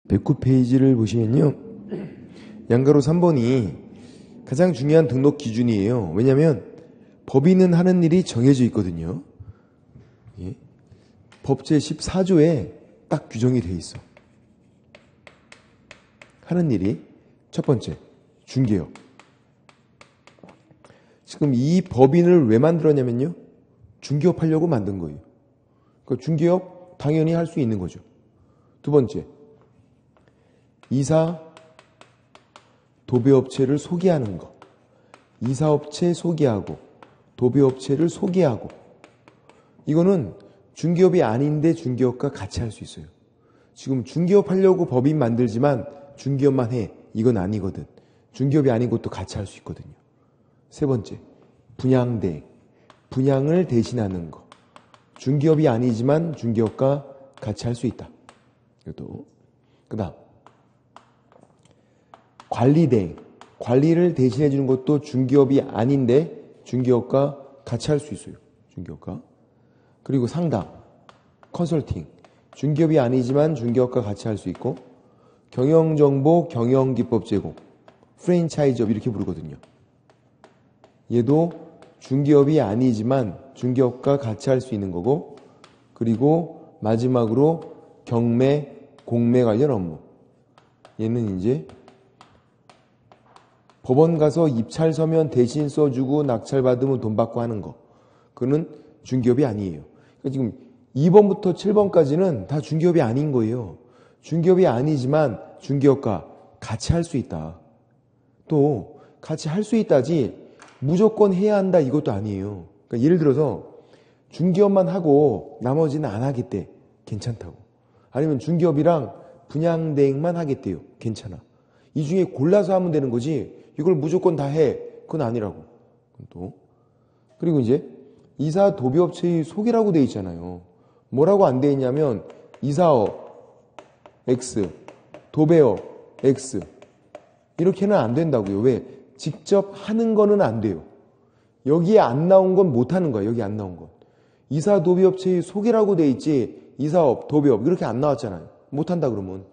109페이지를 보시면요. 양가로 3번이 가장 중요한 등록 기준이에요. 왜냐하면 법인은 하는 일이 정해져 있거든요. 예? 법 제14조에 딱 규정이 돼 있어. 하는 일이 첫 번째, 중개업. 지금 이 법인을 왜 만들었냐면요. 중개업 하려고 만든 거예요. 그러니까 중개업 당연히 할 수 있는 거죠. 두 번째, 이사 도배업체를 소개하는 거. 이사업체 소개하고 도배업체를 소개하고 이거는 중개업이 아닌데 중개업과 같이 할 수 있어요. 지금 중개업 하려고 법인 만들지만 중개업만 해. 이건 아니거든. 중개업이 아닌 것도 같이 할 수 있거든요. 세 번째, 분양대행. 분양을 대신하는 거. 중개업이 아니지만 중개업과 같이 할 수 있다. 이것도. 그 다음, 관리대행. 관리를 대신해 주는 것도 중개업이 아닌데 중개업과 같이 할 수 있어요. 중개업과. 그리고 상담, 컨설팅. 중개업이 아니지만 중개업과 같이 할 수 있고 경영정보, 경영기법 제공, 프랜차이즈업 이렇게 부르거든요. 얘도 중개업이 아니지만 중개업과 같이 할 수 있는 거고 그리고 마지막으로 경매, 공매 관련 업무. 얘는 이제 법원 가서 입찰 서면 대신 써주고 낙찰 받으면 돈 받고 하는 거. 그거는 중개업이 아니에요. 그러니까 지금 2번부터 7번까지는 다 중개업이 아닌 거예요. 중개업이 아니지만 중개업과 같이 할 수 있다. 또 같이 할 수 있다지 무조건 해야 한다 이것도 아니에요. 그러니까 예를 들어서 중개업만 하고 나머지는 안 하겠대. 괜찮다고. 아니면 중개업이랑 분양대행만 하겠대요. 괜찮아. 이 중에 골라서 하면 되는 거지 이걸 무조건 다 해. 그건 아니라고. 또 그리고 이제 이사 도배업체의 소개라고 돼 있잖아요. 뭐라고 안 돼 있냐면 이사업 X, 도배업 X 이렇게는 안 된다고요. 왜? 직접 하는 거는 안 돼요. 여기에 안 나온 건 못 하는 거야. 여기 안 나온 건. 이사 도배업체의 소개라고 돼 있지 이사업, 도배업 이렇게 안 나왔잖아요. 못 한다 그러면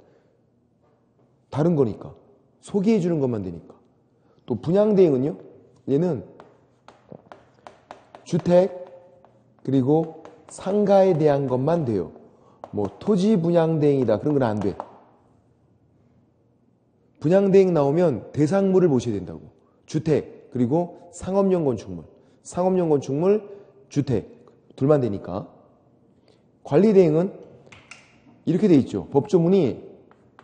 다른 거니까. 소개해 주는 것만 되니까. 또 분양대행은요. 얘는 주택 그리고 상가에 대한 것만 돼요. 뭐 토지 분양대행이다 그런 건 안 돼. 분양대행 나오면 대상물을 모셔야 된다고. 주택 그리고 상업용 건축물. 상업용 건축물, 주택 둘만 되니까. 관리대행은 이렇게 돼 있죠. 법조문이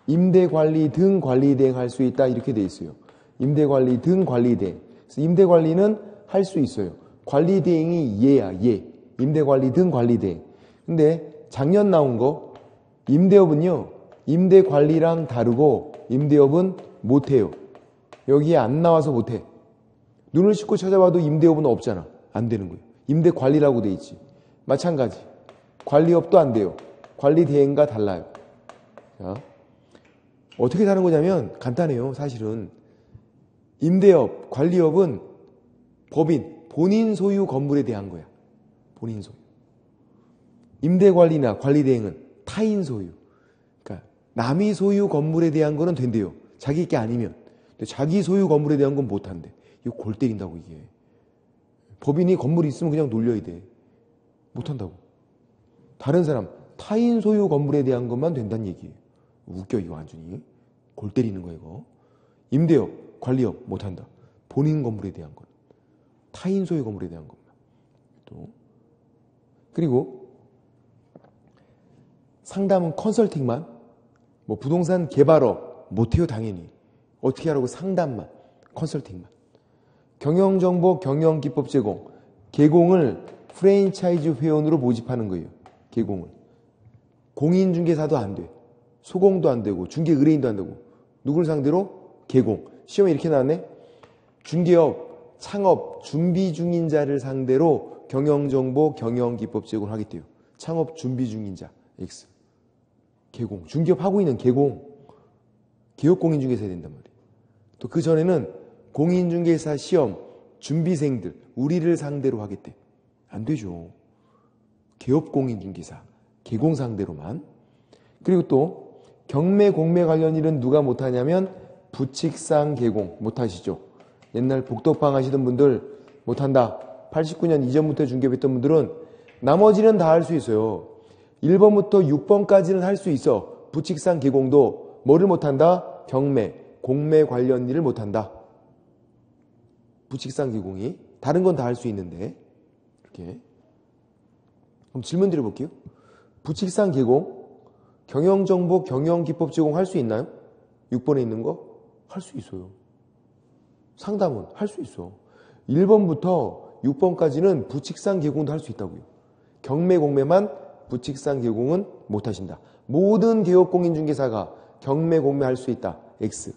임대관리 등 관리대행 할 수 있다 이렇게 돼 있어요. 임대관리 등 관리대행. 그래서 임대관리는 할 수 있어요. 관리대행이 얘야 얘. 임대관리 등 관리대행. 근데 작년 나온 거 임대업은요. 임대관리랑 다르고 임대업은 못해요. 여기에 안 나와서 못해. 눈을 씻고 찾아봐도 임대업은 없잖아. 안 되는 거예요. 임대관리라고 돼 있지. 마찬가지. 관리업도 안 돼요. 관리대행과 달라요. 자, 어떻게 다른 거냐면 간단해요. 사실은 임대업, 관리업은 법인, 본인 소유 건물에 대한 거야. 본인 소유. 임대관리나 관리대행은 타인 소유. 그러니까 남이 소유 건물에 대한 거는 된대요. 자기 게 아니면. 근데 자기 소유 건물에 대한 건 못한대. 이거 골 때린다고 이게. 법인이 건물이 있으면 그냥 놀려야 돼. 못한다고. 다른 사람, 타인 소유 건물에 대한 것만 된다는 얘기예요. 웃겨 이거 완전히. 골 때리는 거 이거. 임대업, 관리업 못한다. 본인 건물에 대한 것. 타인 소유 건물에 대한 것만. 또 그리고 상담은 컨설팅만. 뭐 부동산 개발업 못해요 당연히. 어떻게 하라고 상담만. 컨설팅만. 경영정보, 경영기법 제공. 개공을 프랜차이즈 회원으로 모집하는 거예요. 개공을. 공인중개사도 안 돼. 소공도 안 되고 중개 의뢰인도 안 되고 누굴 상대로? 개공. 시험에 이렇게 나왔네. 중개업, 창업, 준비 중인 자를 상대로 경영정보, 경영기법 제공을 하겠대요. 창업 준비 중인 자 X. 개공. 중개업 하고 있는 개공. 개업공인중개사 해야 된단 말이에요. 또 그 전에는 공인중개사 시험 준비생들 우리를 상대로 하겠대. 안 되죠. 개업공인중개사 개공 상대로만. 그리고 또 경매, 공매 관련 일은 누가 못하냐면 부칙상 계공 못하시죠. 옛날 복덕방 하시던 분들 못한다. 89년 이전부터 중개업했던 분들은 나머지는 다 할 수 있어요. 1번부터 6번까지는 할 수 있어. 부칙상 계공도 뭐를 못한다? 경매, 공매 관련 일을 못한다. 부칙상 계공이. 다른 건 다 할 수 있는데. 이렇게. 그럼 질문 드려볼게요. 부칙상 계공, 경영정보, 경영기법 제공할 수 있나요? 6번에 있는 거? 할 수 있어요. 상담은 할 수 있어. 1번부터 6번까지는 부칙상 계공도 할 수 있다고요. 경매, 공매만 부칙상 계공은 못하신다. 모든 개업공인중개사가 경매, 공매 할 수 있다. X.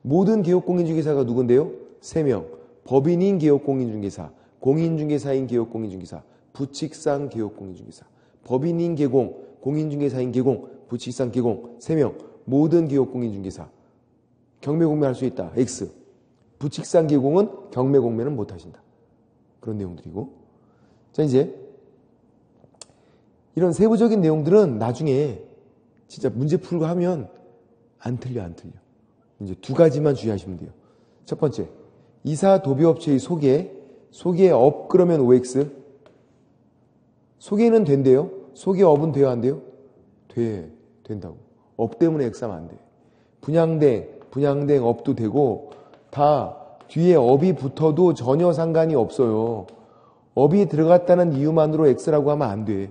모든 개업공인중개사가 누군데요? 3명. 법인인 개업공인중개사, 공인중개사인 개업공인중개사, 부칙상 개업공인중개사. 법인인 개공, 공인중개사인 개공, 부칙상 개공 3명. 모든 개업공인중개사. 경매, 공매 할 수 있다. X. 부칙상 개공은 경매, 공매는 못하신다. 그런 내용들이고. 자, 이제 이런 세부적인 내용들은 나중에 진짜 문제 풀고 하면 안 틀려. 이제 2가지만 주의하시면 돼요. 첫 번째, 이사 도배업체의 소개업 그러면 OX. 소개는 된대요. 소개업은 돼요, 안 돼요? 된다고. 업 때문에 X하면 안 돼. 분양된 업도 되고 다 뒤에 업이 붙어도 전혀 상관이 없어요. 업이 들어갔다는 이유만으로 X라고 하면 안 돼.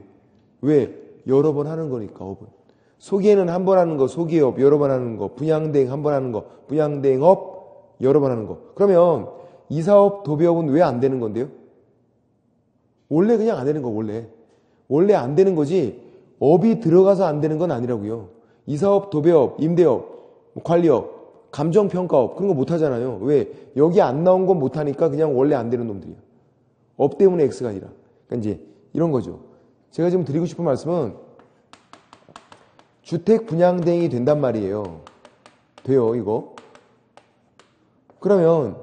왜? 여러 번 하는 거니까, 업은. 소개는 한 번 하는 거, 소개업 여러 번 하는 거, 분양대행 한 번 하는 거, 분양대행업 여러 번 하는 거. 그러면 이사업, 도배업은 왜 안 되는 건데요? 원래 그냥 안 되는 거, 원래 안 되는 거지 업이 들어가서 안 되는 건 아니라고요. 이사업, 도배업, 임대업, 관리업, 감정평가업 그런 거 못 하잖아요. 왜? 여기 안 나온 건 못 하니까 그냥 원래 안 되는 놈들이야. 업 때문에 X가 아니라. 그러니까 이제 이런 거죠. 제가 지금 드리고 싶은 말씀은 주택 분양대행이 된단 말이에요. 돼요, 이거. 그러면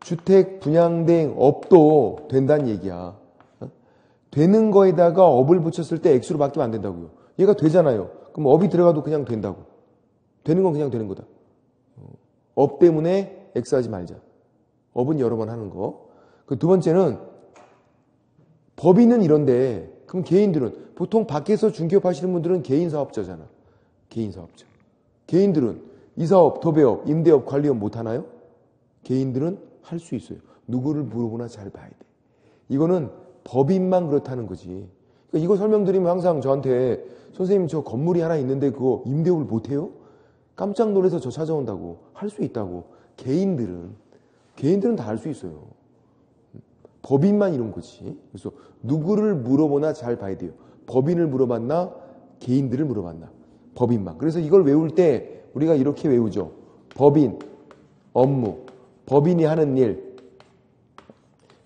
주택 분양대행 업도 된다는 얘기야. 되는 거에다가 업을 붙였을 때 X로 바뀌면 안 된다고요. 얘가 되잖아요. 그럼 업이 들어가도 그냥 된다고. 되는 건 그냥 되는 거다. 업 때문에 X 하지 말자. 업은 여러 번 하는 거. 그 2번째는 법인은 이런데 그럼 개인들은 보통 밖에서 중개업 하시는 분들은 개인 사업자잖아. 개인 사업자. 개인들은 이사업, 도배업, 임대업, 관리업 못 하나요? 개인들은 할 수 있어요. 누구를 물어보나 잘 봐야 돼. 이거는 법인만 그렇다는 거지. 그러니까 이거 설명드리면 항상 저한테 선생님 저 건물이 하나 있는데 그거 임대업을 못 해요? 깜짝 놀라서 저 찾아온다고. 할 수 있다고. 개인들은 다 할 수 있어요. 법인만 이런 거지. 그래서 누구를 물어보나 잘 봐야 돼요. 법인을 물어봤나? 개인들을 물어봤나? 법인만. 그래서 이걸 외울 때 우리가 이렇게 외우죠. 법인, 업무, 법인이 하는 일,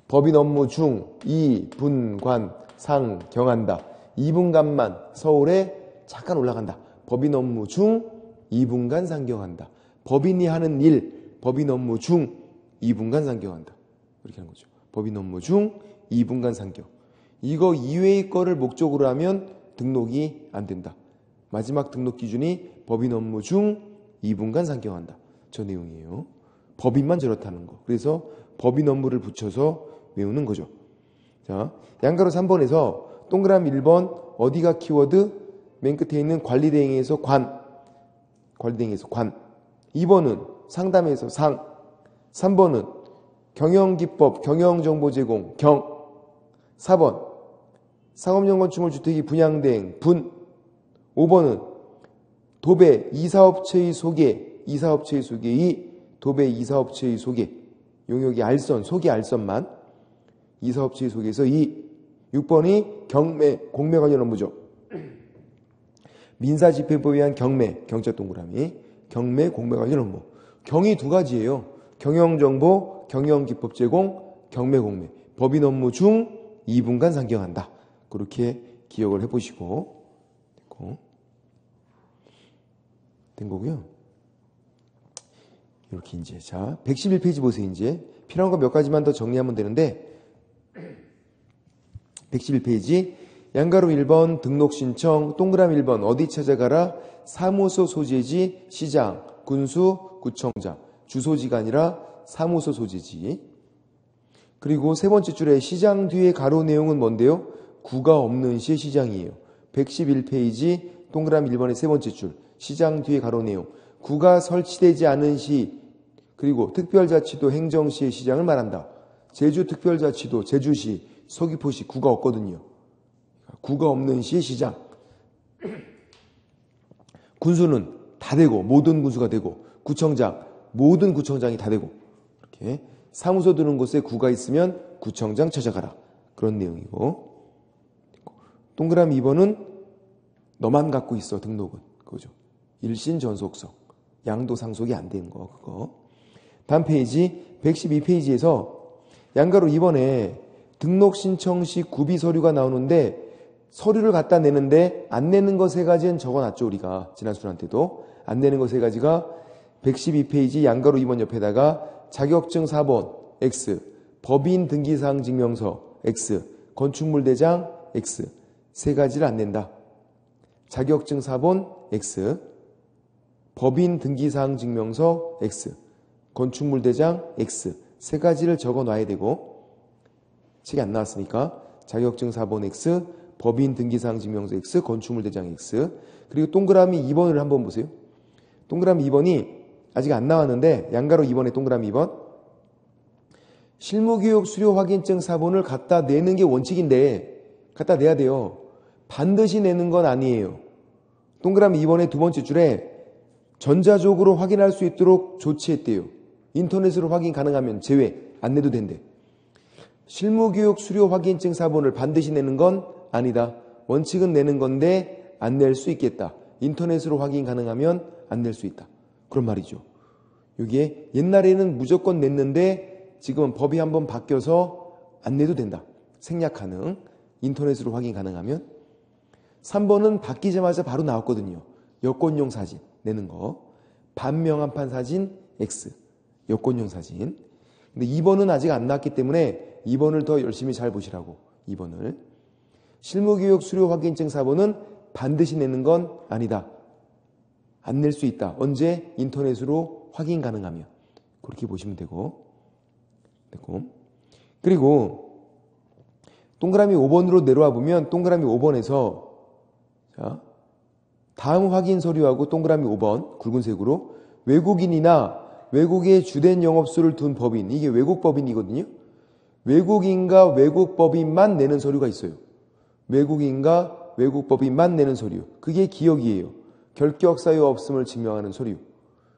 법인 업무 중, 이, 분, 관, 상, 경한다. 2분간만 서울에 잠깐 올라간다. 법인 업무 중 2분간 상경한다. 법인이 하는 일, 법인 업무 중 2분간 상경한다. 이렇게 하는 거죠. 법인 업무 중 2분간 상경. 이거 이외의 거를 목적으로 하면 등록이 안 된다. 마지막 등록 기준이 법인 업무 중 2분간 상경한다. 저 내용이에요. 법인만 저렇다는 거. 그래서 법인 업무를 붙여서 외우는 거죠. 자, 양가로 3번에서 동그라미 1번 어디가 키워드? 맨 끝에 있는 관리대행에서 관. 관리대행에서 관. 2번은 상담에서 상. 3번은 경영기법, 경영정보 제공, 경. 4번 상업용건축물 주택이 분양대행, 분. 5번은 도배 이사업체의 소개, 이사업체의 소개, 이 도배 이사업체의 소개. 용역이 알선, 소개 알선만. 이사업체의 소개에서 이. 6번이 경매, 공매 관련 업무죠. 민사집행법에 의한 경매, 경자 동그라미. 경매, 공매 관련 업무. 경이 2가지예요. 경영정보, 경영기법 제공, 경매, 공매. 법인 업무 중 2분간 상경한다. 그렇게 기억을 해보시고 된 거고요. 이렇게 이제 자 111페이지 보세요. 이제 필요한 거 몇 가지만 더 정리하면 되는데 111페이지 양가로 1번 등록 신청, 동그라미 1번 어디 찾아가라? 사무소 소재지, 시장, 군수, 구청장. 주소지가 아니라 사무소 소재지. 그리고 세 번째 줄에 시장 뒤에 가로 내용은 뭔데요? 구가 없는 시의 시장이에요. 111페이지 동그라미 1번의 세 번째 줄. 시장 뒤에 가로 내용. 구가 설치되지 않은 시, 그리고 특별자치도 행정시의 시장을 말한다. 제주특별자치도 제주시, 서귀포시 구가 없거든요. 구가 없는 시의 시장. 군수는 다 되고, 모든 군수가 되고, 구청장, 모든 구청장이 다 되고, 이렇게 사무소 두는 곳에 구가 있으면 구청장 찾아가라. 그런 내용이고, 동그라미 2번은 너만 갖고 있어, 등록은. 그거죠. 일신 전속성. 양도 상속이 안 된 거, 그거. 다음 페이지, 112페이지에서 양가로 2번에 등록 신청 시 구비 서류가 나오는데 서류를 갖다 내는데 안 내는 거 세 가지는 적어놨죠, 우리가. 지난 수련 때도. 안 내는 거 세 가지가 112페이지 양가로 2번 옆에다가 자격증 4번, X. 법인 등기사항 증명서, X. 건축물 대장, X. 세 가지를 안 낸다. 자격증 4번, X. 법인 등기사항 증명서, X. 건축물 대장, X. 세 가지를 적어 놔야 되고, 책이 안 나왔으니까 자격증 4번 X, 법인 등기사항 증명서 X, 건축물 대장 X. 그리고 동그라미 2번을 한번 보세요. 동그라미 2번이 아직 안 나왔는데 양가로 2번에 동그라미 2번. 실무교육 수료 확인증 4번을 갖다 내는 게 원칙인데 갖다 내야 돼요. 반드시 내는 건 아니에요. 동그라미 2번의 두 번째 줄에 전자적으로 확인할 수 있도록 조치했대요. 인터넷으로 확인 가능하면 제외, 안 내도 된대. 실무교육 수료 확인증 4번을 반드시 내는 건 아니다. 원칙은 내는 건데 안 낼 수 있겠다. 인터넷으로 확인 가능하면 안 낼 수 있다. 그런 말이죠. 여기에 옛날에는 무조건 냈는데 지금은 법이 한번 바뀌어서 안 내도 된다. 생략 가능. 인터넷으로 확인 가능하면. 3번은 바뀌자마자 바로 나왔거든요. 여권용 사진 내는 거. 반명함판 사진 X. 여권용 사진. 근데 2번은 아직 안 나왔기 때문에 2번을 더 열심히 잘 보시라고. 2번을. 실무교육 수료 확인증 4번은 반드시 내는 건 아니다. 안 낼 수 있다. 언제? 인터넷으로 확인 가능하면. 그렇게 보시면 되고. 그리고 동그라미 5번으로 내려와 보면 동그라미 5번에서 자, 다음 확인 서류하고 동그라미 5번 굵은색으로 외국인이나 외국에 주된 영업소를 둔 법인, 이게 외국 법인이거든요. 외국인과 외국 법인만 내는 서류가 있어요. 외국인과 외국 법인만 내는 서류. 그게 기억이에요. 결격 사유 없음을 증명하는 서류.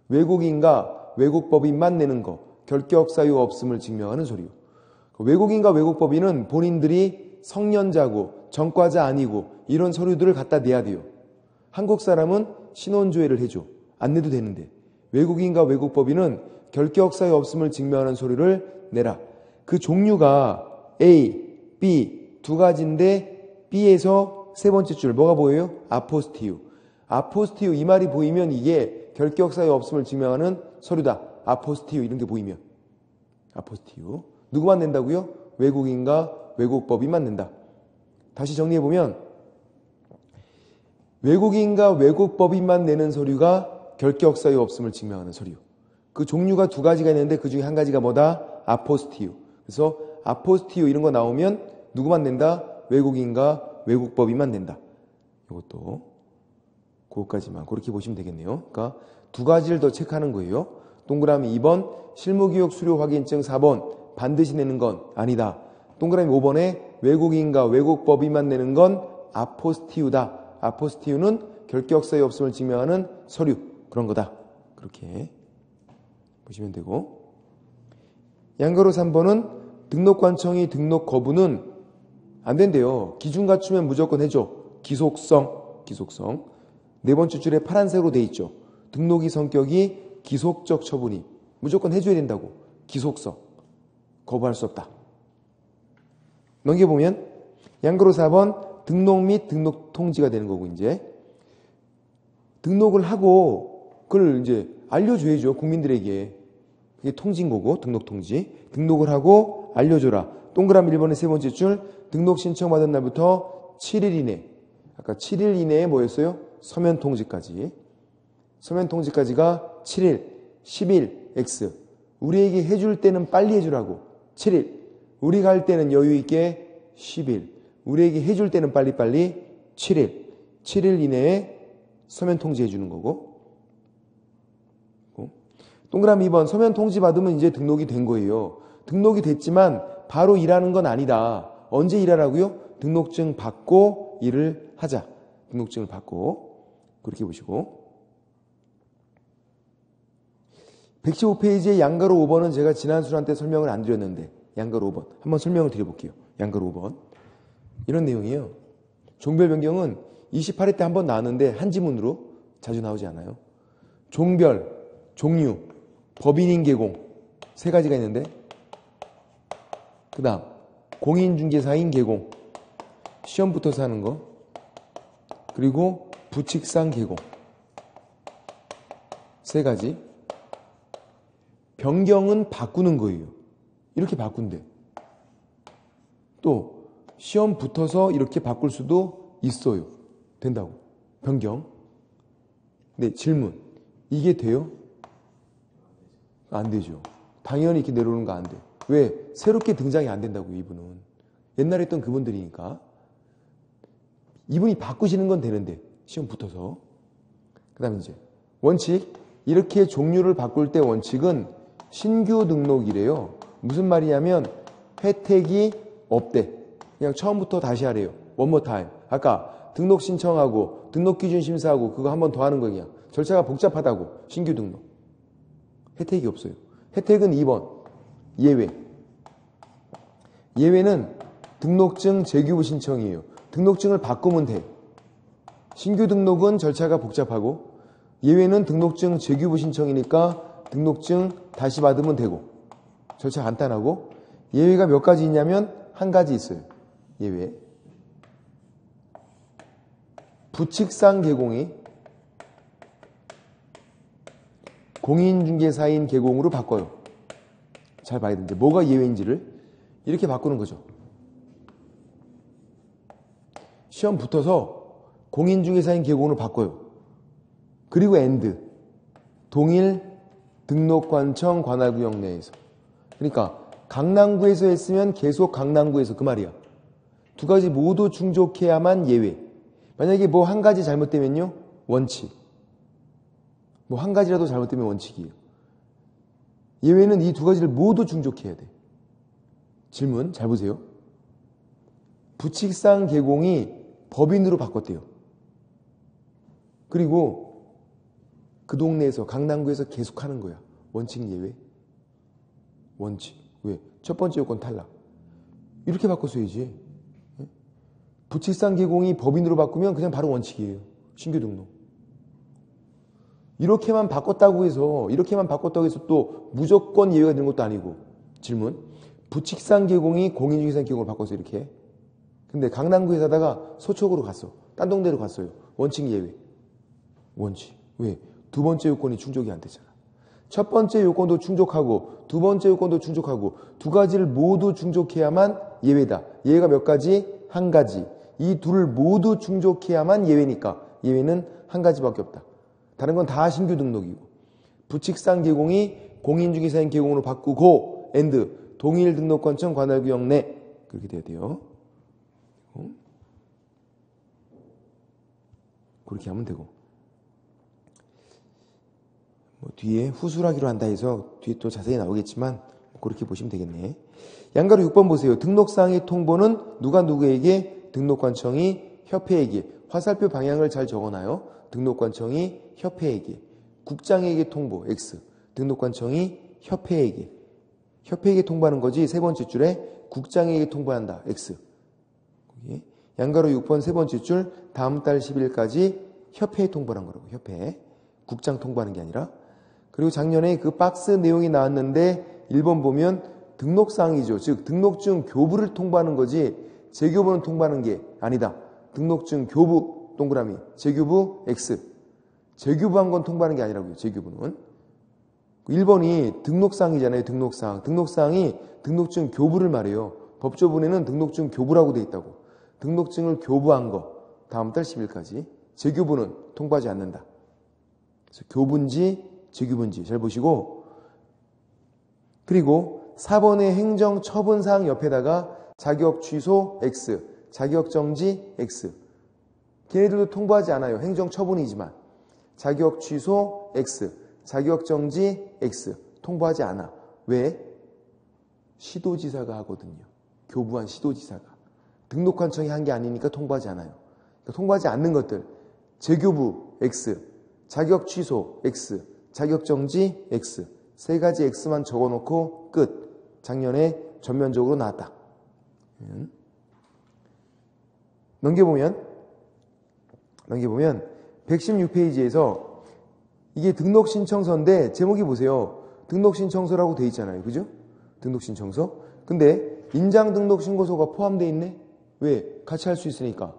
외국인과 외국 법인만 내는 거. 결격 사유 없음을 증명하는 서류. 외국인과 외국 법인은 본인들이 성년자고 전과자 아니고 이런 서류들을 갖다 내야 돼요. 한국 사람은 신원조회를 해줘. 안 내도 되는데. 외국인과 외국 법인은 결격 사유 없음을 증명하는 서류를 내라. 그 종류가 A, B 두 가지인데 B에서 세 번째 줄 뭐가 보여요? 아포스티유. 아포스티유 이 말이 보이면 이게 결격 사유 없음을 증명하는 서류다. 아포스티유 이런 게 보이면. 아포스티유. 누구만 낸다고요? 외국인과 외국 법인만 낸다. 다시 정리해보면 외국인과 외국 법인만 내는 서류가 결격 사유 없음을 증명하는 서류. 그 종류가 두 가지가 있는데 그 중에 한 가지가 뭐다? 아포스티유. 그래서 아포스티유 이런 거 나오면 누구만 낸다? 외국인과 외국 법인만 낸다. 이것도 그것까지만 그렇게 보시면 되겠네요. 그러니까 두 가지를 더 체크하는 거예요. 동그라미 2번 실무교육 수료 확인증 4번 반드시 내는 건 아니다. 동그라미 5번에 외국인과 외국 법인만 내는 건 아포스티유다. 아포스티유는 결격 사유 없음을 증명하는 서류 그런 거다. 그렇게 보시면 되고 양가로 3번은 등록관청이 등록 거부는 안 된대요. 기준 갖추면 무조건 해줘. 기속성. 네 번째 줄에 파란색으로 돼 있죠. 등록이 성격이 기속적 처분이 무조건 해줘야 된다고. 기속성. 거부할 수 없다. 넘겨보면 양가로 4번 등록 및 등록 통지가 되는 거고 이제 등록을 하고 그걸 이제 알려줘야죠. 국민들에게. 그게 통지인 거고 등록 통지. 등록을 하고 알려줘라. 동그라미 1번의 세 번째 줄 등록 신청받은 날부터 7일 이내. 아까 7일 이내에 뭐였어요? 서면 통지까지. 서면 통지까지가 7일, 10일, X. 우리에게 해줄 때는 빨리 해주라고. 7일. 우리가 할 때는 여유 있게 10일. 우리에게 해줄 때는 빨리빨리 7일. 7일 이내에 서면 통지해 주는 거고. 동그라미 2번. 서면 통지 받으면 이제 등록이 된 거예요. 등록이 됐지만 바로 일하는 건 아니다. 언제 일하라고요? 등록증 받고 일을 하자. 등록증을 받고. 그렇게 보시고. 115페이지의 양가로 5번은 제가 지난 수란 때 설명을 안 드렸는데 양가로 5번 한번 설명을 드려볼게요. 양가로 5번 이런 내용이에요. 종별 변경은 28회 때 한번 나왔는데 한 지문으로 자주 나오지 않아요. 종별, 종류, 법인인 개공 세 가지가 있는데 그 다음 공인중개사인 개공 시험 붙어서 하는 거 그리고 부칙상 개공 세 가지. 변경은 바꾸는 거예요. 이렇게 바꾼대. 또 시험 붙어서 이렇게 바꿀 수도 있어요. 된다고. 변경. 네, 질문. 이게 돼요? 안 되죠. 당연히 이렇게 내려오는 거 안 돼. 왜? 새롭게 등장이 안 된다고요, 이분은. 옛날에 했던 그분들이니까. 이분이 바꾸시는 건 되는데 시험 붙어서. 그 다음에 이제 원칙. 이렇게 종류를 바꿀 때 원칙은 신규 등록이래요. 무슨 말이냐면 혜택이 없대. 그냥 처음부터 다시 하래요. one more time. 아까 등록 신청하고 등록 기준 심사하고 그거 한 번 더 하는 거냐. 절차가 복잡하다고. 신규 등록. 혜택이 없어요. 혜택은 2번. 예외. 예외는 등록증 재규부 신청이에요. 등록증을 바꾸면 돼. 신규 등록은 절차가 복잡하고 예외는 등록증 재규부 신청이니까 등록증 다시 받으면 되고 절차 간단하고 예외가 몇 가지 있냐면 한 가지 있어요. 예외. 부칙상 개공이 공인중개사인 개공으로 바꿔요. 잘 봐야 되는데 뭐가 예외인지를 이렇게 바꾸는 거죠. 시험 붙어서 공인중개사인 개공으로 바꿔요. 그리고 엔드 동일 등록관청 관할구역 내에서. 그러니까 강남구에서 했으면 계속 강남구에서 그 말이야. 두 가지 모두 충족해야만 예외. 만약에 뭐 한 가지 잘못되면요 원칙. 뭐 한 가지라도 잘못되면 원칙이에요. 예외는 이 두 가지를 모두 충족해야 돼. 질문 잘 보세요. 부칙상 개공이 법인으로 바꿨대요. 그리고 그 동네에서 강남구에서 계속 하는 거야. 원칙 예외. 원칙. 왜? 첫 번째 요건 탈락. 이렇게 바꿨어야지. 부칙상 개공이 법인으로 바꾸면 그냥 바로 원칙이에요. 신규 등록. 이렇게만 바꿨다고 해서 또 무조건 예외가 되는 것도 아니고. 질문. 부칙상 개공이 공인중개사인 개공을 바꿨어 이렇게. 근데 강남구에 사다가 서초구로 갔어. 딴 동네로 갔어요. 원칙 예외. 원칙. 왜? 두 번째 요건이 충족이 안 되잖아. 첫 번째 요건도 충족하고 두 번째 요건도 충족하고 두 가지를 모두 충족해야만 예외다. 예외가 몇 가지? 한 가지. 이 둘을 모두 충족해야만 예외니까 예외는 한 가지밖에 없다. 다른 건 다 신규 등록이고 부칙상 개공이 공인중개사인 개공으로 바꾸고 엔드 동일 등록관청 관할구역 내 그렇게 돼야 돼요. 그렇게 하면 되고 뭐 뒤에 후술하기로 한다 해서 뒤에 또 자세히 나오겠지만 그렇게 보시면 되겠네. 양가로 6번 보세요. 등록사항의 통보는 누가 누구에게? 등록관청이 협회에게. 화살표 방향을 잘 적어놔요. 등록관청이 협회에게. 국장에게 통보 X. 등록관청이 협회에게. 협회에게 통보하는 거지. 세 번째 줄에 국장에게 통보한다 X. 양가로 6번 세 번째 줄 다음 달 10일까지 협회에 통보한 거라고. 협회. 국장 통보하는 게 아니라. 그리고 작년에 그 박스 내용이 나왔는데 1번 보면 등록사항이죠. 즉 등록증 교부를 통보하는 거지 재교부는 통보하는 게 아니다. 등록증 교부 동그라미 재교부 X. 재교부한 건 통보하는 게 아니라고요. 재교부는. 1번이 등록사항이잖아요. 등록사항. 등록사항이 등록증 교부를 말해요. 법조문에는 등록증 교부라고 돼 있다고. 등록증을 교부한 거 다음 달 10일까지. 재교부는 통보하지 않는다. 그래서 교부인지 재교부인지 잘 보시고, 그리고 4번의 행정처분사항 옆에다가 자격 취소 X, 자격 정지 X. 걔네들도 통보하지 않아요. 행정처분이지만. 자격 취소 X, 자격 정지 X. 통보하지 않아. 왜? 시도지사가 하거든요. 교부한 시도지사가. 등록관청이 한 게 아니니까 통보하지 않아요. 그러니까 통보하지 않는 것들. 재교부 X, 자격 취소 X, 자격 정지 X. 세 가지 X만 적어놓고 끝. 작년에 전면적으로 나왔다. 넘겨보면 116페이지에서 이게 등록신청서인데 제목이 보세요. 등록신청서라고 돼 있잖아요. 그죠? 등록신청서. 근데 인장등록신고서가 포함되어 있네? 왜? 같이 할 수 있으니까.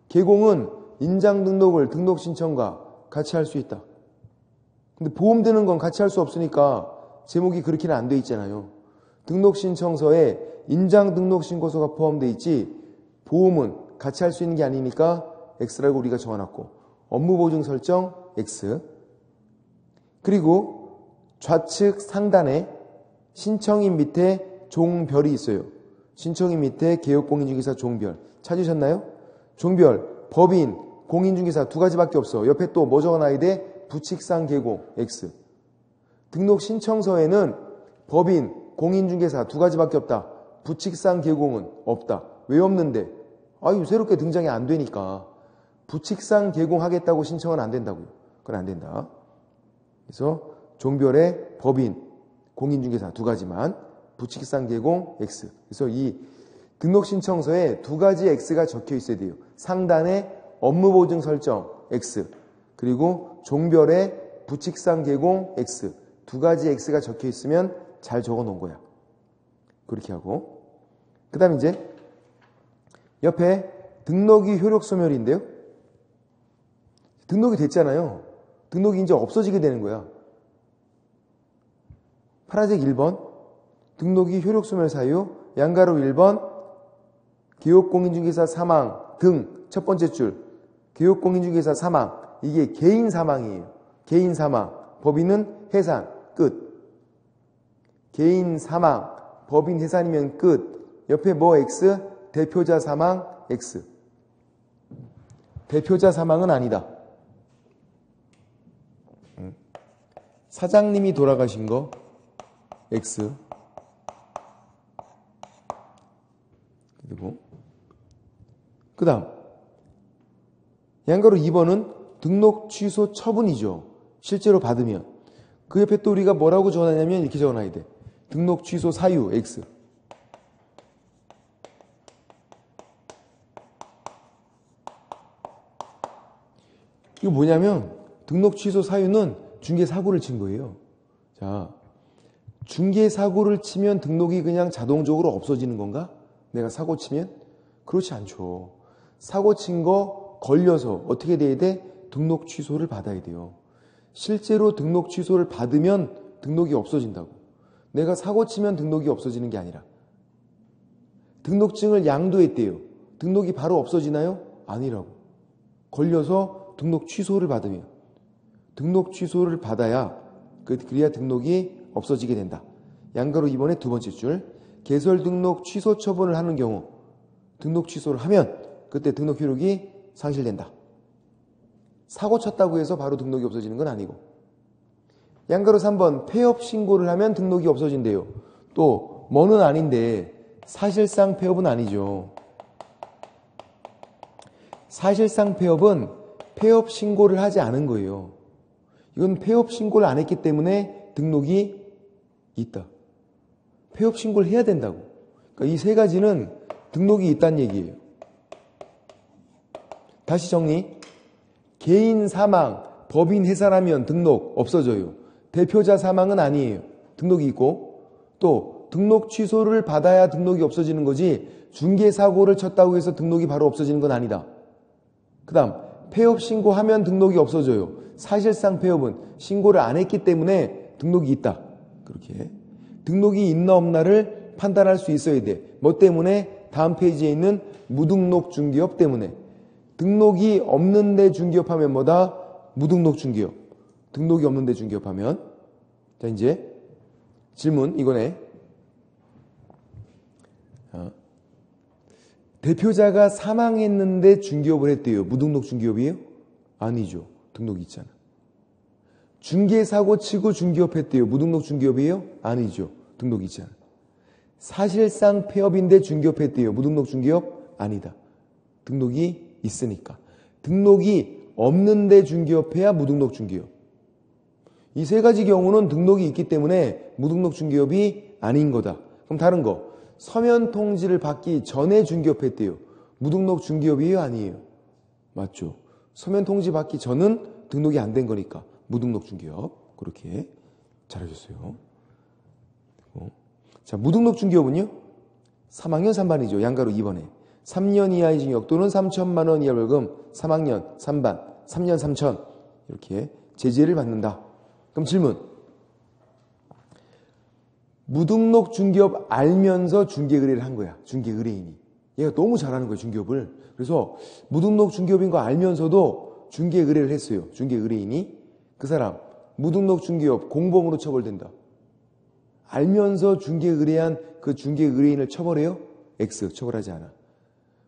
개공은 인장등록을 등록신청과 같이 할 수 있다. 근데 보험 드는 건 같이 할 수 없으니까 제목이 그렇게는 안 돼 있잖아요. 등록신청서에 인장등록신고서가 포함되어 있지 보험은 같이 할 수 있는 게 아니니까 X라고 우리가 적어놨고, 업무보증 설정 X. 그리고 좌측 상단에 신청인 밑에 종별이 있어요. 신청인 밑에 개업공인중개사 종별. 찾으셨나요? 종별, 법인, 공인중개사 두 가지밖에 없어. 옆에 또 뭐 적어놔야 돼? 부칙상 개공 X. 등록 신청서에는 법인, 공인중개사 두 가지밖에 없다. 부칙상 개공은 없다. 왜 없는데? 아유, 새롭게 등장이 안 되니까. 부칙상 개공하겠다고 신청은 안 된다고요. 그건 안 된다. 그래서 종별의 법인, 공인중개사 두 가지만, 부칙상 개공 X. 그래서 이 등록신청서에 두 가지 X가 적혀 있어야 돼요. 상단에 업무보증 설정 X, 그리고 종별의 부칙상 개공 X. 두 가지 X가 적혀 있으면 잘 적어 놓은 거야. 그렇게 하고. 그 다음 이제 옆에 등록이 효력소멸인데요. 등록이 됐잖아요. 등록이 이제 없어지게 되는 거야. 파란색 1번, 등록이 효력소멸 사유, 양가로 1번, 개업공인중개사 사망 등 첫 번째 줄, 개업공인중개사 사망, 이게 개인 사망이에요. 개인 사망, 법인은 해산, 끝. 개인 사망, 법인 해산이면 끝. 옆에 뭐 X? 대표자 사망 X. 대표자 사망은 아니다. 사장님이 돌아가신 거 X. 그리고 그 다음 양가로 2번은 등록 취소 처분이죠. 실제로 받으면. 그 옆에 또 우리가 뭐라고 적어놨냐면 이렇게 적어놔야 돼. 등록 취소 사유 X. 이거 뭐냐면 등록 취소 사유는 중개사고를 친 거예요. 자, 중개사고를 치면 등록이 그냥 자동적으로 없어지는 건가? 내가 사고 치면? 그렇지 않죠. 사고 친 거 걸려서 어떻게 돼야 돼? 등록 취소를 받아야 돼요. 실제로 등록 취소를 받으면 등록이 없어진다고. 내가 사고 치면 등록이 없어지는 게 아니라. 등록증을 양도했대요. 등록이 바로 없어지나요? 아니라고. 걸려서 등록 취소를 받으면. 등록 취소를 받아야 그래야 등록이 없어지게 된다. 양가로 2번의 두 번째 줄. 개설 등록 취소 처분을 하는 경우 등록 취소를 하면 그때 등록 효력이 상실된다. 사고 쳤다고 해서 바로 등록이 없어지는 건 아니고. 양가로 3번 폐업 신고를 하면 등록이 없어진대요. 또 뭐는 아닌데 사실상 폐업은 아니죠. 사실상 폐업은 폐업 신고를 하지 않은 거예요. 이건 폐업 신고를 안 했기 때문에 등록이 있다. 폐업 신고를 해야 된다고. 그러니까 이 세 가지는 등록이 있다는 얘기예요. 다시 정리. 개인 사망, 법인 해산하면 등록 없어져요. 대표자 사망은 아니에요. 등록이 있고. 또 등록 취소를 받아야 등록이 없어지는 거지 중개사고를 쳤다고 해서 등록이 바로 없어지는 건 아니다. 그 다음 폐업 신고하면 등록이 없어져요. 사실상 폐업은 신고를 안 했기 때문에 등록이 있다. 그렇게 등록이 있나 없나를 판단할 수 있어야 돼. 뭐 때문에? 다음 페이지에 있는 무등록 중개업 때문에. 등록이 없는데 중개업하면 뭐다? 무등록 중개업. 등록이 없는데 중개업하면. 자, 이제 질문 이거네. 대표자가 사망했는데 중개업을 했대요. 무등록 중개업이에요? 아니죠. 등록이 있잖아. 중개사고 치고 중개업했대요. 무등록 중개업이에요? 아니죠. 등록이 있잖아. 사실상 폐업인데 중개업했대요. 무등록 중개업? 아니다. 등록이 있으니까. 등록이 없는데 중개업해야 무등록 중개업. 이 세 가지 경우는 등록이 있기 때문에 무등록 중개업이 아닌 거다. 그럼 다른 거. 서면 통지를 받기 전에 중개업했대요. 무등록 중개업이에요? 아니에요? 맞죠. 서면 통지 받기 전은 등록이 안 된 거니까 무등록 중개업. 그렇게 잘하셨어요. 자, 무등록 중개업은요? 3학년 3반이죠. 양가로 2번에. 3년 이하의 징역 또는 3천만 원 이하 벌금, 3학년 3반, 3년 3천 이렇게 제재를 받는다. 그럼 질문. 무등록 중개업 알면서 중개의뢰를 한 거야. 중개의뢰인이. 얘가 너무 잘하는 거야, 중개업을. 그래서 무등록 중개업인 거 알면서도 중개의뢰를 했어요. 중개의뢰인이. 그 사람 무등록 중개업 공범으로 처벌된다. 알면서 중개의뢰한 그 중개의뢰인을 처벌해요? X 처벌하지 않아.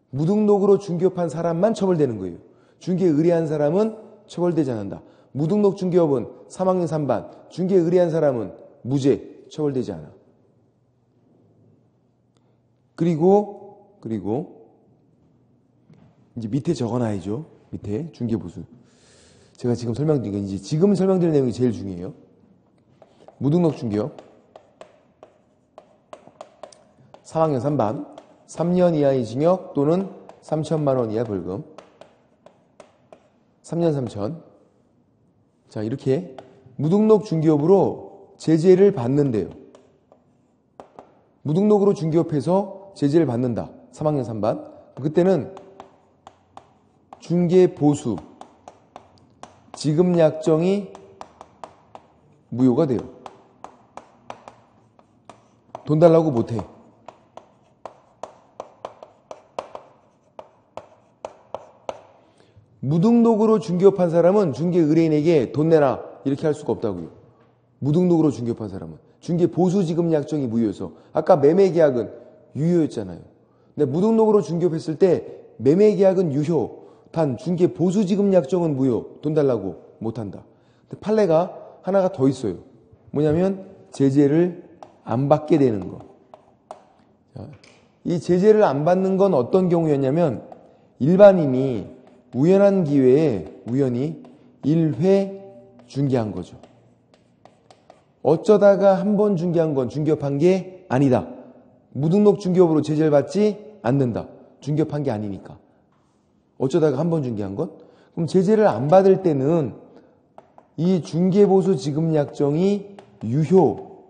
무등록으로 중개업한 사람만 처벌되는 거예요. 중개의뢰한 사람은 처벌되지 않는다. 무등록 중개업은 3학년 3반, 중개의뢰한 사람은 무죄 처벌되지 않아. 그리고 이제 밑에 적어놔야죠. 밑에 중개보수. 제가 지금 설명드린 게 이제 지금 설명드린 내용이 제일 중요해요. 무등록 중개업 3학년 3반 3년 이하의 징역 또는 3천만 원 이하 벌금 3년 3천. 자, 이렇게 무등록 중개업으로 제재를 받는데요. 무등록으로 중개업해서 제재를 받는다. 3학년 3반. 그때는 중개보수 지급약정이 무효가 돼요. 돈 달라고 못해. 무등록으로 중개업한 사람은 중개의뢰인에게 돈 내라 이렇게 할 수가 없다고요. 무등록으로 중개업한 사람은. 중개보수지급약정이 무효여서. 아까 매매계약은 유효였잖아요. 근데 무등록으로 중개업했을 때 매매계약은 유효. 단 중개보수지급약정은 무효. 돈 달라고 못한다. 근데 판례가 하나가 더 있어요. 뭐냐면 제재를 안 받게 되는 거. 자, 이 제재를 안 받는 건 어떤 경우였냐면 일반인이 우연한 기회에 우연히 1회 중개한 거죠. 어쩌다가 한 번 중개한 건 중개업한 게 아니다. 무등록 중개업으로 제재를 받지 않는다. 중개업한 게 아니니까. 어쩌다가 한 번 중개한 건? 그럼 제재를 안 받을 때는 이 중개보수 지급약정이 유효.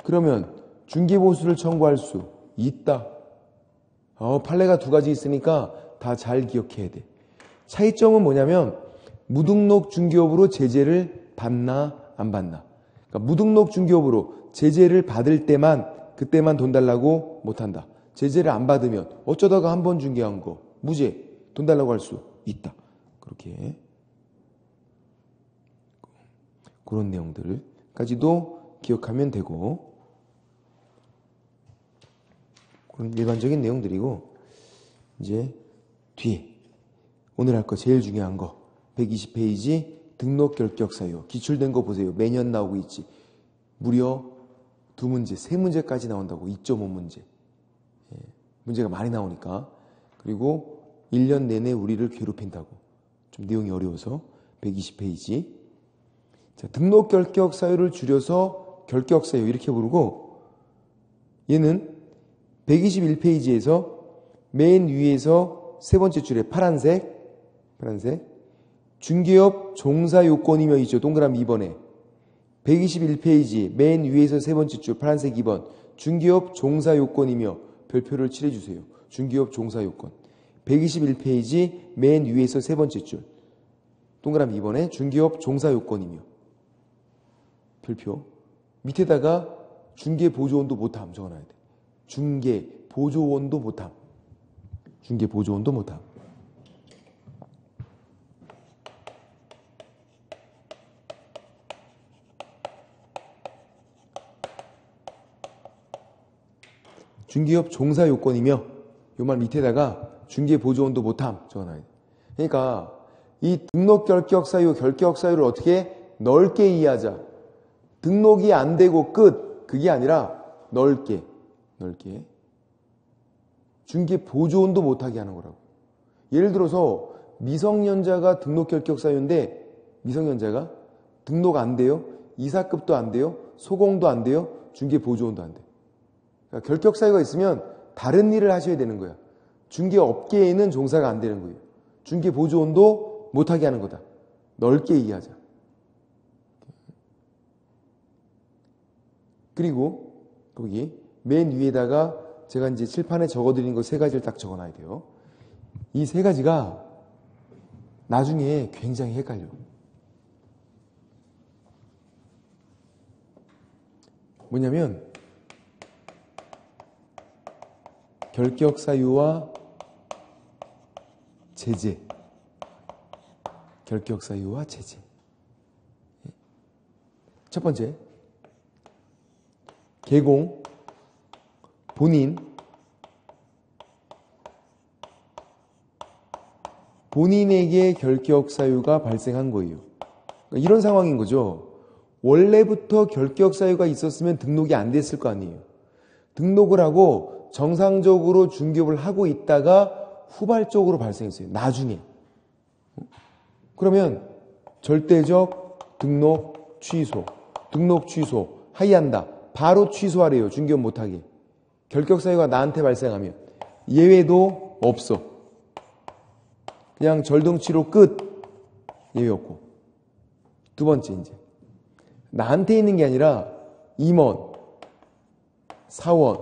그러면 중개보수를 청구할 수 있다. 판례가 두 가지 있으니까 다 잘 기억해야 돼. 차이점은 뭐냐면 무등록 중개업으로 제재를 받나 안 받나. 그러니까 무등록 중개업으로 제재를 받을 때만 그때만 돈 달라고 못한다. 제재를 안 받으면 어쩌다가 한 번 중개한 거 무죄 돈 달라고 할 수 있다. 그렇게 그런 내용들까지도 기억하면 되고 그런 일반적인 내용들이고 이제 뒤에 오늘 할 거 제일 중요한 거 120페이지 등록 결격 사유 기출된 거 보세요. 매년 나오고 있지. 무려 2문제, 3문제까지 나온다고. 2.5문제. 문제가 많이 나오니까. 그리고 1년 내내 우리를 괴롭힌다고. 좀 내용이 어려워서 120페이지. 자, 등록 결격 사유를 줄여서 결격 사유 이렇게 부르고 얘는 121페이지에서 맨 위에서 세 번째 줄에 파란색 중개업 종사 요건이며 있죠. 동그라미 2번에 121페이지 맨 위에서 세 번째 줄 파란색 2번 중개업 종사 요건이며 별표를 칠해주세요. 중개업 종사 요건 121페이지 맨 위에서 세 번째 줄 동그라미 2번에 중개업 종사 요건이며 별표 밑에다가 중개 보조원도 못함 적어놔야 돼. 중개 보조원도 못함. 중개 보조원도 못함. 중개업 종사 요건이며 요 말 밑에다가 중개 보조원도 못함 적어놔야 돼. 그러니까 이 등록 결격 사유, 결격 사유를 어떻게 넓게 이해하자. 등록이 안 되고 끝. 그게 아니라 넓게 중개 보조원도 못하게 하는 거라고. 예를 들어서 미성년자가 등록 결격 사유인데 미성년자가 등록 안 돼요. 이사급도 안 돼요. 소공도 안 돼요. 중개 보조원도 안 돼요. 그러니까 결격 사유가 있으면 다른 일을 하셔야 되는 거야. 중개 업계에는 종사가 안 되는 거예요. 중개 보조원도 못하게 하는 거다. 넓게 이해하자. 그리고 거기 맨 위에다가 제가 이제 칠판에 적어드린 거 세 가지를 딱 적어놔야 돼요. 이 세 가지가 나중에 굉장히 헷갈려. 뭐냐면 결격 사유와 제재. 결격 사유와 제재. 첫 번째, 개공, 본인에게 결격 사유가 발생한 거예요. 그러니까 이런 상황인 거죠. 원래부터 결격 사유가 있었으면 등록이 안 됐을 거 아니에요. 등록을 하고 정상적으로 중개업을 하고 있다가 후발적으로 발생했어요. 나중에. 그러면 절대적 등록 취소, 하이한다. 바로 취소하래요. 중개업 못하게. 결격 사유가 나한테 발생하면 예외도 없어. 그냥 절등치로 끝. 예외 없고. 두 번째 이제 나한테 있는 게 아니라 임원, 사원,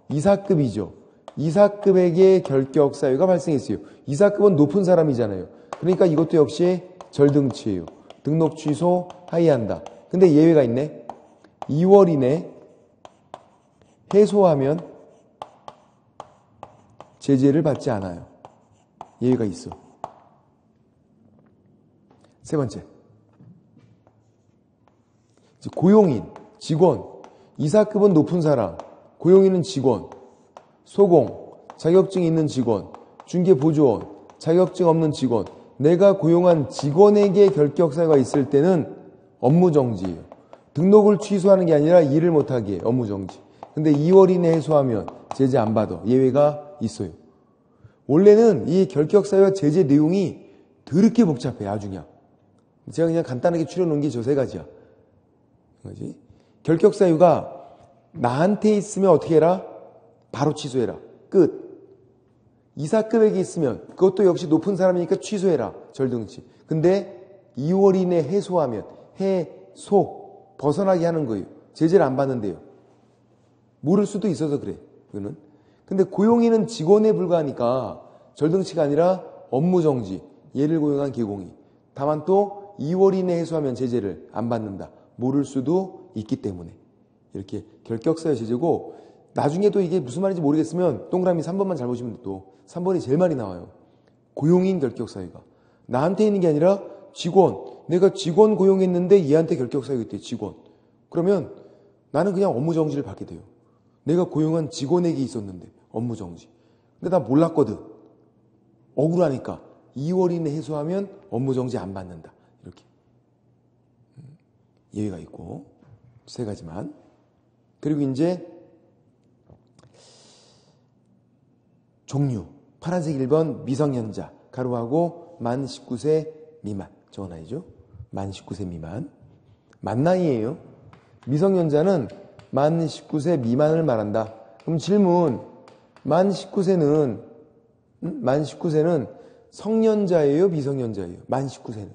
이사급이죠. 이사급에게 결격 사유가 발생했어요. 이사급은 높은 사람이잖아요. 그러니까 이것도 역시 절등치예요. 등록 취소 하이한다. 근데 예외가 있네. 2월 이내 해소하면 제재를 받지 않아요. 예외가 있어. 세 번째, 고용인, 직원, 이사급은 높은 사람, 고용인은 직원, 소공, 자격증 있는 직원, 중개보조원, 자격증 없는 직원, 내가 고용한 직원에게 결격 사유가 있을 때는 업무정지예요. 등록을 취소하는 게 아니라 일을 못하게 업무정지. 근데 2월 이내 해소하면 제재 안 받아. 예외가 있어요. 원래는 이 결격 사유와 제재 내용이 더럽게 복잡해. 아주 그냥. 제가 그냥 간단하게 추려놓은 게 저 세 가지야. 뭐지? 결격 사유가 나한테 있으면 어떻게 해라? 바로 취소해라. 끝. 이사급에게 있으면 그것도 역시 높은 사람이니까 취소해라. 절등치. 근데 2월 이내 해소하면 해소 벗어나게 하는 거예요. 제재를 안 받는데요. 모를 수도 있어서 그래. 그거는. 근데 고용인은 직원에 불과하니까 절등치가 아니라 업무정지. 얘를 고용한 개공이. 다만 또 2월 이내 해소하면 제재를 안 받는다. 모를 수도 있기 때문에. 이렇게 결격사유 제재고 나중에도 이게 무슨 말인지 모르겠으면 동그라미 3번만 잘 보시면 또 3번이 제일 많이 나와요. 고용인 결격사유가. 나한테 있는 게 아니라 직원. 내가 직원 고용했는데 얘한테 결격사유가 있대. 직원. 그러면 나는 그냥 업무정지를 받게 돼요. 내가 고용한 직원에게 있었는데 업무정지. 근데 나 몰랐거든. 억울하니까 2월 이내 해소하면 업무정지 안 받는다. 이렇게 예외가 있고 세 가지만. 그리고 이제 종류. 파란색 1번 미성년자. 가로하고 만 19세 미만. 적어놔야죠. 만 19세 미만. 만 나이예요. 미성년자는 만 19세 미만을 말한다. 그럼 질문. 만 19세는 성년자예요? 미성년자예요? 만 19세는.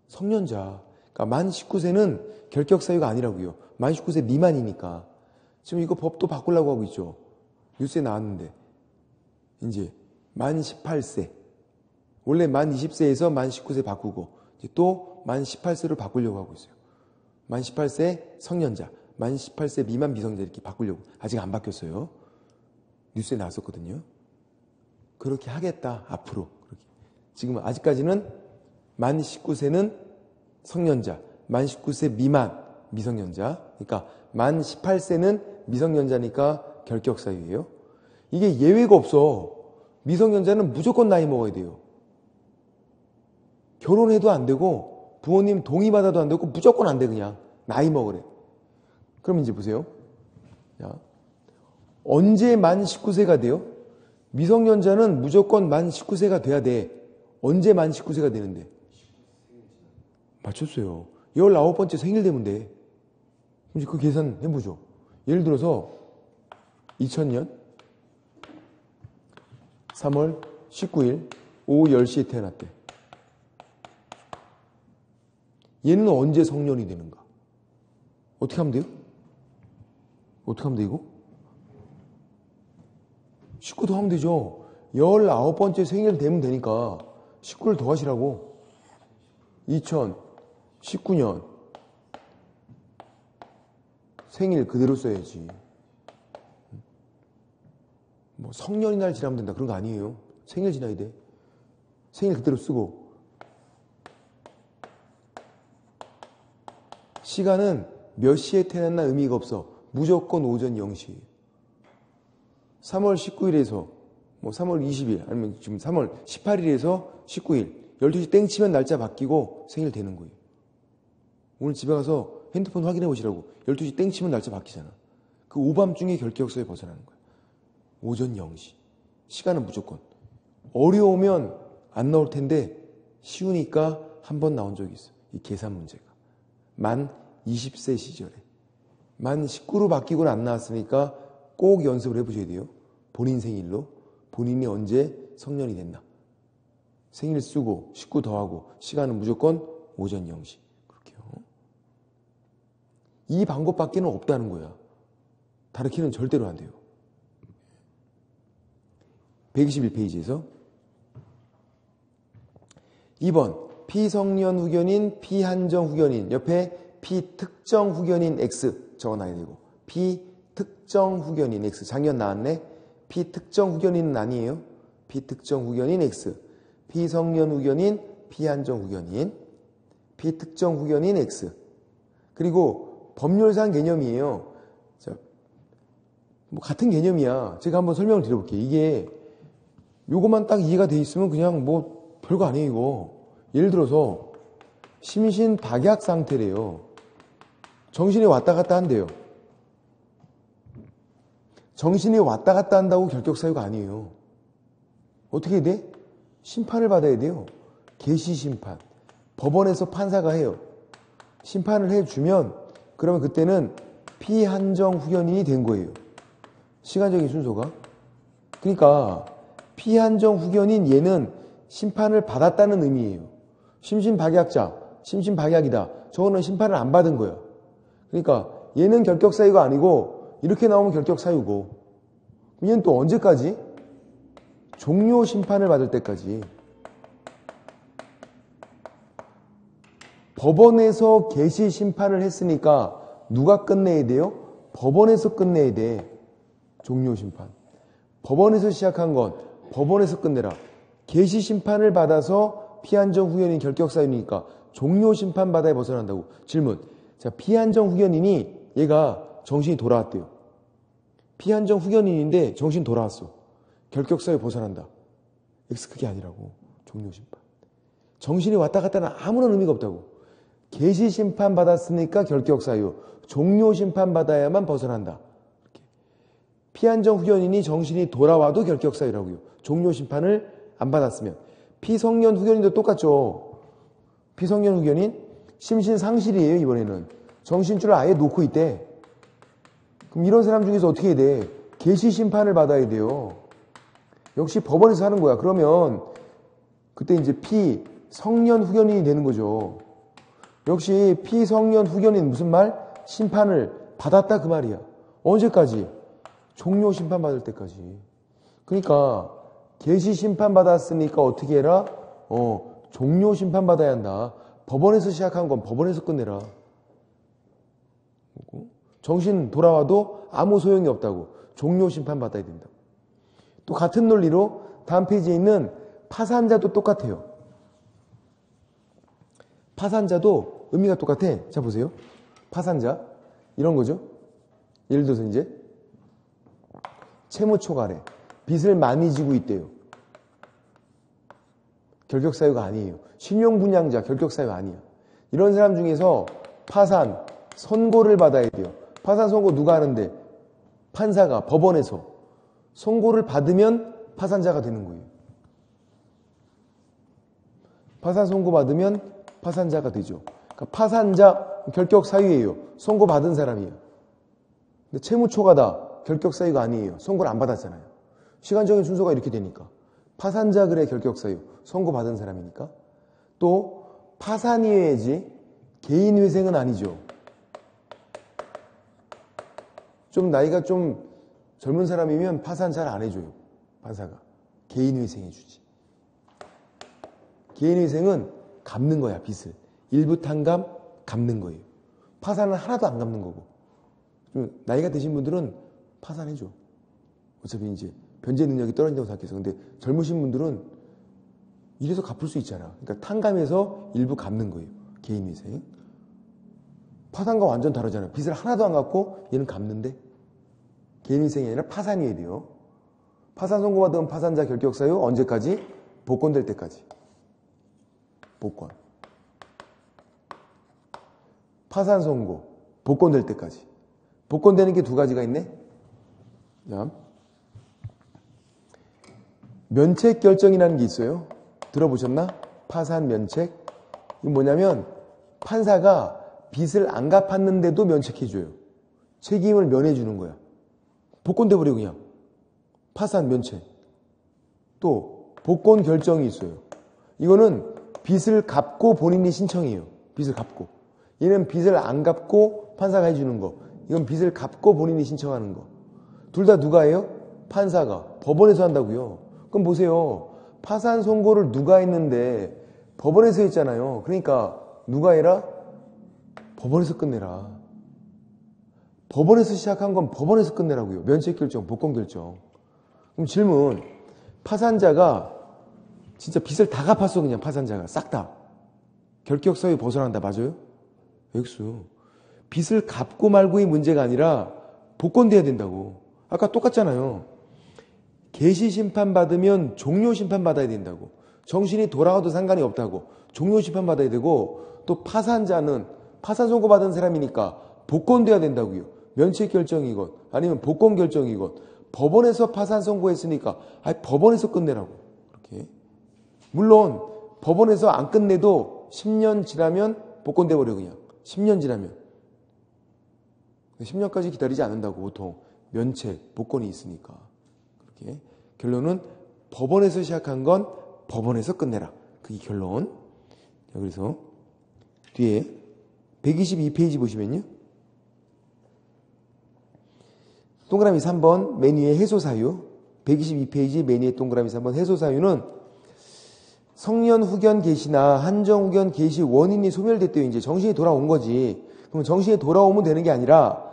성년자. 그러니까 만 19세는 결격 사유가 아니라고요. 만 19세 미만이니까. 지금 이거 법도 바꾸려고 하고 있죠. 뉴스에 나왔는데. 이제 만 18세. 원래 만 20세에서 만 19세 바꾸고 이제 또 만 18세로 바꾸려고 하고 있어요. 만 18세 성년자, 만 18세 미만 미성년자 이렇게 바꾸려고. 아직 안 바뀌었어요. 뉴스에 나왔었거든요. 그렇게 하겠다. 앞으로. 그렇게. 지금 아직까지는 만 19세는 성년자, 만 19세 미만 미성년자. 그러니까 만 18세는 미성년자니까 결격 사유예요. 이게 예외가 없어. 미성년자는 무조건 나이 먹어야 돼요. 결혼해도 안 되고 부모님 동의받아도 안 되고 무조건 안 돼. 그냥 나이 먹으래. 그럼 이제 보세요. 자, 언제 만 19세가 돼요? 미성년자는 무조건 만 19세가 돼야 돼. 언제 만 19세가 되는데? 맞췄어요. 19번째 생일 되면 돼. 그럼 그 계산 해보죠. 예를 들어서 2000년 3월 19일 오후 10시에 태어났대. 얘는 언제 성년이 되는가? 어떻게 하면 돼요? 어떻게 하면 돼 이거? 19 더하면 되죠. 19번째 생일 되면 되니까 19를 더하시라고. 2019년 생일 그대로 써야지. 뭐 성년이 날 지나면 된다 그런 거 아니에요. 생일 지나야 돼. 생일 그대로 쓰고. 시간은 몇 시에 태어났나 의미가 없어. 무조건 오전 0시. 3월 19일에서 뭐 3월 20일 아니면 지금 3월 18일에서 19일 12시 땡 치면 날짜 바뀌고 생일 되는 거예요. 오늘 집에 가서 핸드폰 확인해 보시라고. 12시 땡 치면 날짜 바뀌잖아. 그 오밤중에 결격서에 벗어나는 거야. 오전 0시. 시간은 무조건. 어려우면 안 나올 텐데 쉬우니까 한 번 나온 적이 있어. 이 계산 문제가. 만 20세 시절에. 만 19로 바뀌고는 안 나왔으니까 꼭 연습을 해보셔야 돼요. 본인 생일로. 본인이 언제 성년이 됐나. 생일 쓰고 19 더하고 시간은 무조건 오전 0시. 그렇게요. 이 방법밖에는 없다는 거야. 다르게는 절대로 안 돼요. 121페이지에서 2번 피성년 후견인, 피한정 후견인 옆에 피특정 후견인 X 적어놔야 되고 피특정 후견인 X 작년 나왔네. 피특정 후견인은 아니에요. 피특정 후견인 X 피성년 후견인, 피한정 후견인 피특정 후견인 X 그리고 법률상 개념이에요. 자, 뭐 같은 개념이야. 제가 한번 설명을 드려볼게요. 이게 요것만 딱 이해가 돼 있으면 그냥 뭐 별거 아니에요 이거. 예를 들어서 심신 박약 상태래요. 정신이 왔다 갔다 한대요. 정신이 왔다 갔다 한다고 결격 사유가 아니에요. 어떻게 해야 돼? 심판을 받아야 돼요. 계시 심판. 법원에서 판사가 해요. 심판을 해주면 그러면 그때는 피한정 후견인이 된 거예요. 시간적인 순서가. 그러니까 피한정 후견인 얘는 심판을 받았다는 의미예요. 심신박약자, 심신박약이다. 저거는 심판을 안 받은 거야. 그러니까 얘는 결격 사유가 아니고 이렇게 나오면 결격 사유고 얘는 또 언제까지? 종료 심판을 받을 때까지. 법원에서 개시 심판을 했으니까 누가 끝내야 돼요? 법원에서 끝내야 돼. 종료 심판. 법원에서 시작한 건 법원에서 끝내라. 개시 심판을 받아서 피한정 후견인 결격 사유니까 종료 심판 바다에 벗어난다고. 질문. 자, 피한정 후견인이 얘가 정신이 돌아왔대요. 피한정 후견인인데 정신 돌아왔어. 결격 사유 벗어난다. X 그게 아니라고. 종료 심판. 정신이 왔다 갔다는 아무런 의미가 없다고. 개시 심판 받았으니까 결격 사유. 종료 심판 받아야만 벗어난다. 이렇게. 피한정 후견인이 정신이 돌아와도 결격 사유라고요. 종료 심판을 안 받았으면. 피성년 후견인도 똑같죠. 피성년 후견인 심신 상실이에요. 이번에는 정신줄을 아예 놓고 있대. 그럼 이런 사람 중에서 어떻게 해야 돼? 개시 심판을 받아야 돼요. 역시 법원에서 하는 거야. 그러면 그때 이제 피성년 후견인이 되는 거죠. 역시 피성년 후견인 무슨 말? 심판을 받았다 그 말이야. 언제까지? 종료 심판 받을 때까지. 그러니까 개시 심판 받았으니까 어떻게 해라? 종료 심판 받아야 한다. 법원에서 시작한 건 법원에서 끝내라. 정신 돌아와도 아무 소용이 없다고. 종료 심판 받아야 된다. 또 같은 논리로 다음 페이지에 있는 파산자도 똑같아요. 파산자도 의미가 똑같아. 자, 보세요. 파산자. 이런 거죠. 예를 들어서 이제 채무초과래. 빚을 많이 지고 있대요. 결격사유가 아니에요. 신용분양자, 결격사유 아니야. 이런 사람 중에서 파산, 선고를 받아야 돼요. 파산 선고 누가 하는데? 판사가, 법원에서. 선고를 받으면 파산자가 되는 거예요. 파산 선고 받으면 파산자가 되죠. 그러니까 파산자, 결격사유예요. 선고 받은 사람이에요. 근데 채무초과다. 결격사유가 아니에요. 선고를 안 받았잖아요. 시간적인 순서가 이렇게 되니까. 파산자 그래 결격사유. 선고 받은 사람이니까. 또 파산이어야지 개인회생은 아니죠. 좀 나이가 좀 젊은 사람이면 파산 잘 안 해줘요. 판사가. 개인회생 해주지. 개인회생은 갚는 거야, 빚을. 일부 탕감 갚는 거예요. 파산은 하나도 안 갚는 거고. 좀 나이가 드신 분들은 파산해줘. 어차피 이제 변제 능력이 떨어진다고 생각해서. 근데 젊으신 분들은 이래서 갚을 수 있잖아. 그러니까 탕감해서 일부 갚는 거예요. 개인회생. 파산과 완전 다르잖아요. 빚을 하나도 안 갚고 얘는 갚는데 개인회생이 아니라 파산이어야 돼요. 파산 선고받은 파산자 결격사유 언제까지? 복권될 때까지. 복권. 파산 선고. 복권될 때까지. 복권되는 게 두 가지가 있네. 자, 면책 결정이라는 게 있어요. 들어보셨나? 파산 면책. 이건 뭐냐면 판사가 빚을 안 갚았는데도 면책해줘요. 책임을 면해주는 거야. 복권돼 버려 그냥. 파산 면책. 또 복권 결정이 있어요. 이거는 빚을 갚고 본인이 신청해요. 빚을 갚고. 얘는 빚을 안 갚고 판사가 해주는 거. 이건 빚을 갚고 본인이 신청하는 거. 둘 다 누가 해요? 판사가. 법원에서 한다고요. 그럼 보세요. 파산 선고를 누가 했는데 법원에서 했잖아요. 그러니까 누가 해라? 법원에서 끝내라. 법원에서 시작한 건 법원에서 끝내라고요. 면책 결정, 복권 결정. 그럼 질문. 파산자가 진짜 빚을 다 갚았어. 그냥 파산자가. 싹 다. 결격사유 벗어난다. 맞아요? 액수. 빚을 갚고 말고의 문제가 아니라 복권돼야 된다고. 아까 똑같잖아요. 개시심판 받으면 종료심판 받아야 된다고. 정신이 돌아와도 상관이 없다고. 종료심판 받아야 되고 또 파산자는 파산 선고 받은 사람이니까 복권돼야 된다고요. 면책결정이건 아니면 복권결정이건 법원에서 파산 선고했으니까 법원에서 끝내라고. 그렇게. 물론 법원에서 안 끝내도 10년 지나면 복권돼 버려 그냥. 10년 지나면. 10년까지 기다리지 않는다고 보통. 면책, 복권이 있으니까. 그렇게. 결론은 법원에서 시작한 건 법원에서 끝내라. 그게 결론. 자, 그래서 뒤에 122페이지 보시면요. 동그라미 3번 맨 위에 해소사유. 122페이지 맨 위에 동그라미 3번 해소사유는 성년 후견 개시나 한정 후견 개시 원인이 소멸됐대요. 이제 정신이 돌아온 거지. 그럼 정신이 돌아오면 되는 게 아니라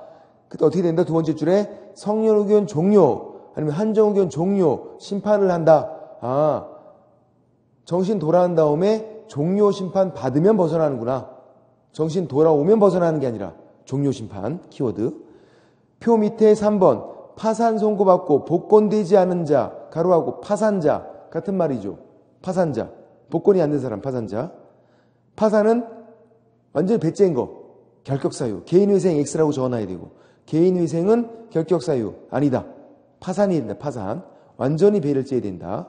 그때 어떻게 된다? 두 번째 줄에 성년 후견 종료 아니면 한정 후견 종료 심판을 한다. 정신 돌아온 다음에 종료 심판 받으면 벗어나는구나. 정신 돌아오면 벗어나는 게 아니라 종료 심판 키워드. 표 밑에 3번 파산 선고받고 복권되지 않은 자 가로하고 파산자 같은 말이죠. 파산자. 복권이 안 된 사람 파산자. 파산은 완전히 배째인 거. 결격사유. 개인회생 X라고 적어놔야 되고 개인회생은 결격사유. 아니다. 파산이 된다. 파산. 완전히 배를 째야 된다.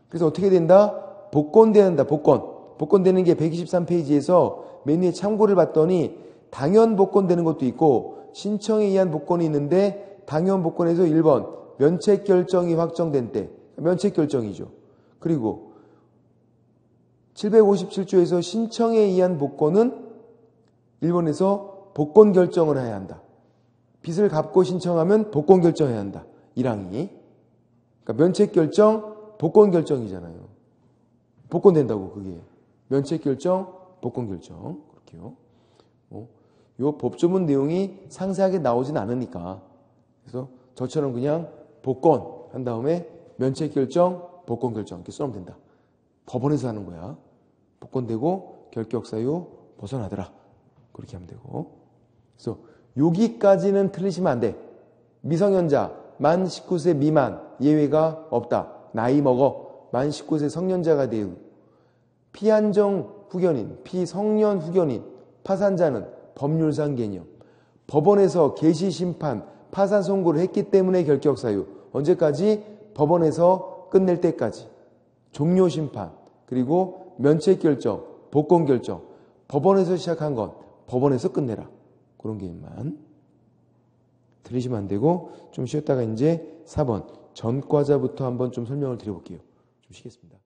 그래서 어떻게 된다? 복권된다. 복권. 복권되는 게 123페이지에서 맨 위에 참고를 봤더니 당연 복권되는 것도 있고 신청에 의한 복권이 있는데 당연 복권에서 1번 면책 결정이 확정된 때 면책 결정이죠. 그리고 757조에서 신청에 의한 복권은 1번에서 복권 결정을 해야 한다. 빚을 갚고 신청하면 복권 결정해야 한다. 1항이. 그러니까 면책 결정, 복권 결정이잖아요. 복권 된다고 그게. 면책 결정, 복권 결정. 그렇게요. 요 법조문 내용이 상세하게 나오진 않으니까. 그래서 저처럼 그냥 복권 한 다음에 면책 결정, 복권 결정 이렇게 써놓으면 된다. 법원에서 하는 거야. 복권되고 결격 사유 벗어나더라. 그렇게 하면 되고. 그래서 여기까지는 틀리시면 안 돼. 미성년자 만 19세 미만 예외가 없다. 나이 먹어 만 19세 성년자가 되고 피한정 후견인, 피성년 후견인, 파산자는 법률상 개념. 법원에서 개시 심판, 파산 선고를 했기 때문에 결격 사유. 언제까지? 법원에서 끝낼 때까지. 종료 심판, 그리고 면책 결정, 복권 결정. 법원에서 시작한 건 법원에서 끝내라. 그런 개념만. 들으시면 안 되고 좀 쉬었다가 이제 4번 전과자부터 한번 좀 설명을 드려볼게요. 좀 쉬겠습니다.